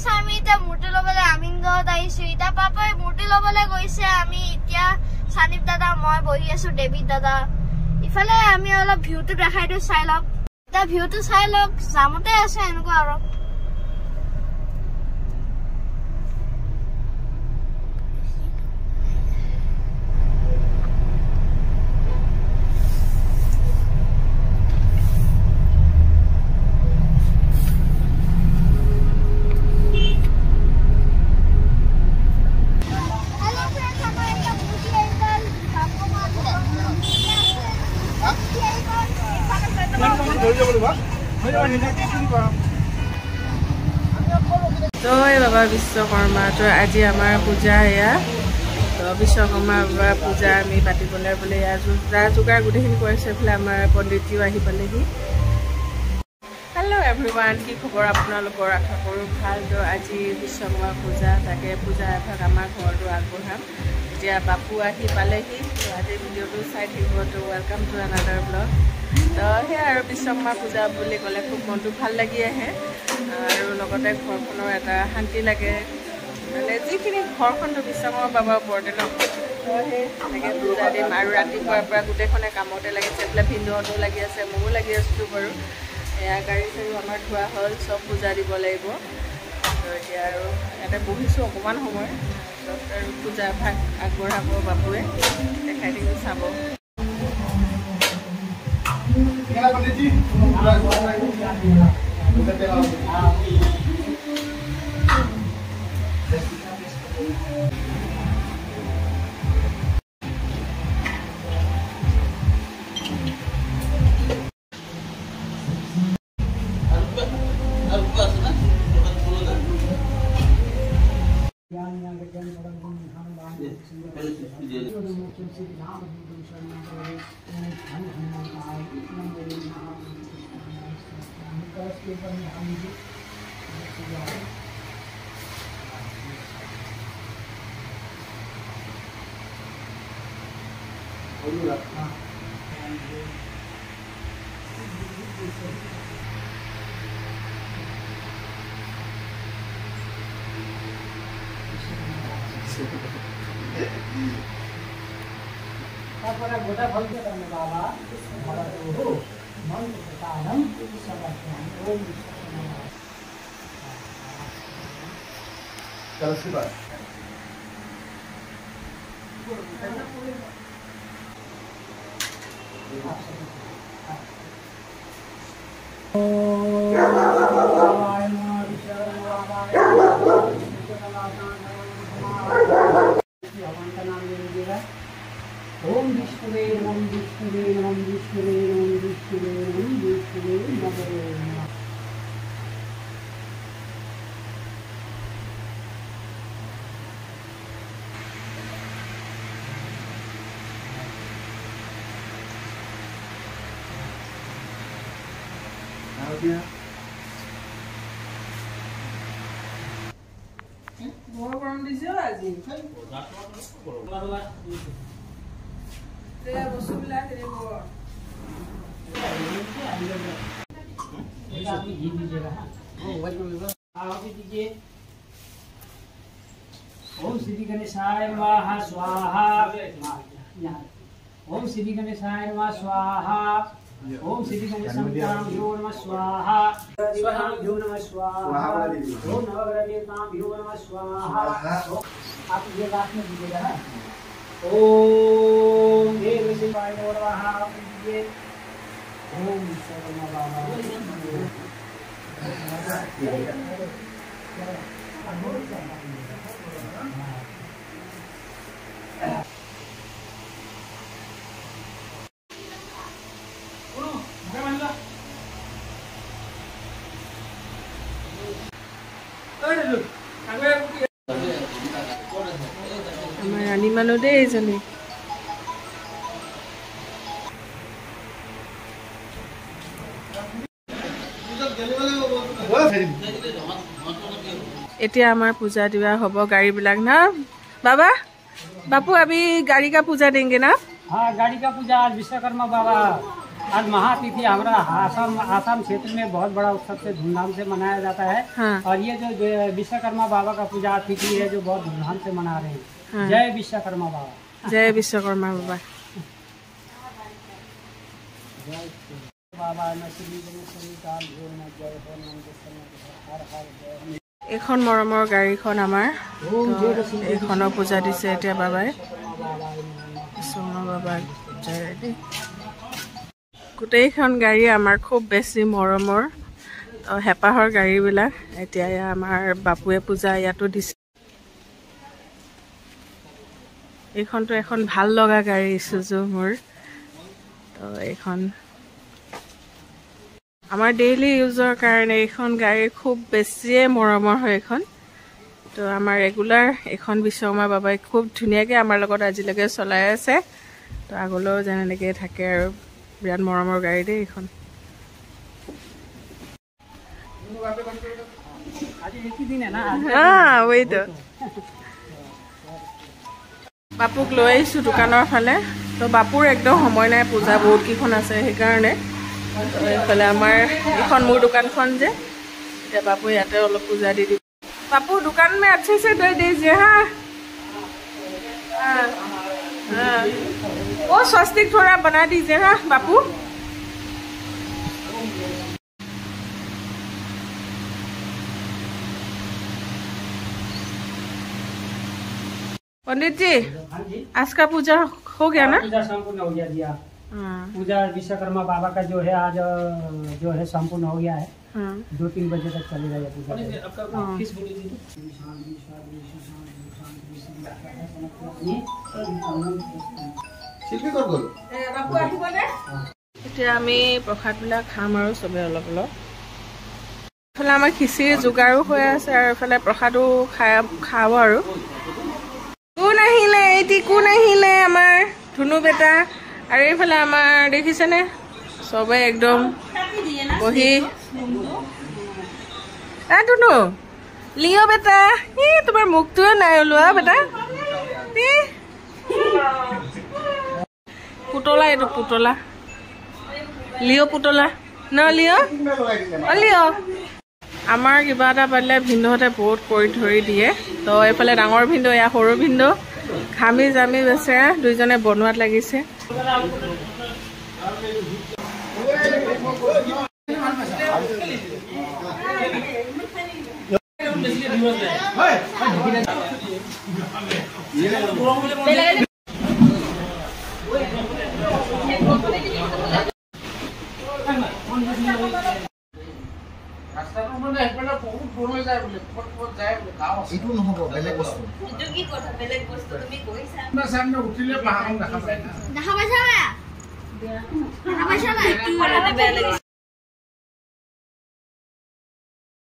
Friends आमी इता मूर्ति लबले आमिनगाँवत आइसु इता पापाय मूर्ति लबले गइसे आमी इতিয়া सानिप दादा মই বহি আছো ডেভিড দাদা ইফালে আমি অলপ ভিউটো দেখাই দিও চাই লওক এটা ভিউটো চাই লওক জামতে আছে এনেকুৱা আৰু जय बाबा विश्वकर्मा तो आज आमार पूजा या तो विश्वकर्मा बाबा पूजा आमी पातिबले बोले या जुगा जुगार गुटेखिनि কৰিছে ফলে আমাৰ পণ্ডিতজিও আহি পালেহি हेलो एवरीवन की खबर আপোনালোকৰ আশা কৰো ভাল তো আজি বিশ্বকৰ্মা পূজা তাকে পূজা এভাগ আমাৰ ঘৰটো আগবঢ়াম এতিয়া বাপু আহি পালেহি তো আজি ভিডিওটো চাই থাকিব তো ওয়েলকাম টু আনাদাৰ ব্লগ তো হে আৰু বিশ্বকৰ্মা পূজা বুলি ক'লে খুব মনটো ভাল লাগি আহে আৰু লগতে ঘৰখনৰ এটা শান্তি লাগে মানে যিখিনি ঘৰখনটো বিশ্বকৰ্মা বাবা ওপৰতে ন তো হে এনেকৈ পূজা দিম আৰু ৰাতিপুৱাৰ পৰা গোটেইখনে কামতে লাগিছে এইফালে ভিন্দুহঁতো লাগি আছে ময়ো লাগি আছোঁ বাৰু এয়া গাড়ী চাড়ী আমাৰ ধোৱা হ'ল চব পূজা দিব লাগিব তো এতিয়া আৰু ইয়াতে বহিছোঁ অকণমান সময় তাৰপিছত আৰু পূজা ভাগ আগবঢ়াব বাপুৱে দেখাই দিম চাব Para boda bhalke karne wala bhagavato mantra pradanam samadhyam om चल सी बात ओम विष्णुवे नमः विष्णुवे नमः विष्णुवे नमः विष्णुवे नमः विष्णुवे नमः বৰ গৰম দিছে আজি तेरा बसुला तेरे को आप घी दीजिएगा आप भी दीजिए ओम श्री गणेशाय नमः स्वाहा ओम श्री गणेशाय नमः स्वाहा ओम श्री गणेशाभ्यो नमः स्वाहा स्वाहाभ्यो नमः स्वाहा ओम नवग्रह देवताभ्यो नमः स्वाहा आप ये लास्ट में दीजिएगा ना ओम देव शिवाय नमः ओम विश्वकर्मा बाबा আমাৰ ৰাণী মানুহ দেই এইজনী এতিয়া আমাৰ পূজা দিবা হ'ব গাড়ীবিলাক না बाबा बापू अभी गाड़ी का पूजा देंगे ना हाँ गाड़ी का पूजा आज विश्वकर्मा बाबा आज महातिथि हमारा आसाम क्षेत्र में बहुत बड़ा उत्सव से धूमधाम से मनाया जाता है। हाँ। और ये जो विश्वकर्मा बाबा का पूजा तिथि है जो बहुत धूमधाम से मना रहे हैं। हाँ। जय विश्वकर्मा बाबा। जय विश्वकर्मा बाबा। এইখন মৰমৰ গাড়ীখন আমাৰ এইখনৰ পূজা দিছে এতিয়া বাবাই। বাবাক জয় দেই। গোটেইখন গাড়ী আমাৰ খুব বেছি মৰমৰ হেঁপাহৰ গাড়ীবিলাক। এতিয়া আমাৰ বাপুৱে পূজা ইয়াতো দিছে। এইখনতো এখন ভাল লগা গাড়ী ইছুজু মোৰ। তো এইখন আমাৰ ডেইলি ইউজৰ কাৰণে এইখন গাড়ী খুব বেছিয়ে মৰমৰ হয় এইখন। তো আমাৰ ৰেগুলাৰ এইখন বিশ্বকৰ্মা বাবাই খুব ধুনীয়াকৈ আমাৰ লগত আজিলৈকে চলাই আছে। তো আগলৈও যেনেকৈ থাকে আৰু বিৰাট মৰমৰ গাড়ী দেই এইখন। ওইতো বাপুক লৈ আহিছোঁ দোকানৰ ফালে। তো বাপুৰ একদম সময় নাই, পূজা বহুত কেইখন আছে সেইকাৰণে। এইফালে আমাৰ এইখন মোৰ দোকানখন যে, এতিয়া বাপু ইয়াতে অলপ পূজা দি দিব। बापू दुकान में अच्छे से दे दीजिए। हाँ हाँ हाँ वो स्वस्तिक थोड़ा बना दीजिए। हाँ बापू पंडित जी आज का पूजा हो गया ना? पूजा संपूर्ण हो गया जी। पूजा विश्वकर्मा बाबा का जो है आज जो है संपूर्ण हो गया है। 2-3 बजे तक चलेगा ये पूजा। এতিয়া আমি প্ৰসাদবিলাক খাম আৰু চবে অলপ অলপ। এইফালে আমাৰ খিচিৰি যোগাৰো হৈ আছে আৰু এইফালে প্ৰসাদো খাব আৰু। কোন আহিলে? এটি কোন আহিলে? আমাৰ ধুনু বেটা। আৰু এইফালে আমাৰ দেখিছেনে চবে একদম বহি। ধুনু লিঅ বেটা, তোমাৰ মুখটোৱে নাই ওলোৱা বেটা। পুতলা, এইটো পুতলা লিঅ পুতলা ন লিঅ লিঅ। আমাৰ কিবা এটা পাতিলে ভিন্দহঁতে বহুত কৰি ধৰি দিয়ে। তো এইফালে ডাঙৰ ভিন্দ, এয়া সৰু ভিন্দ ঘামি জামি বেচেৰা দুইজনে বনোৱাত লাগিছে। দেখা পাইছা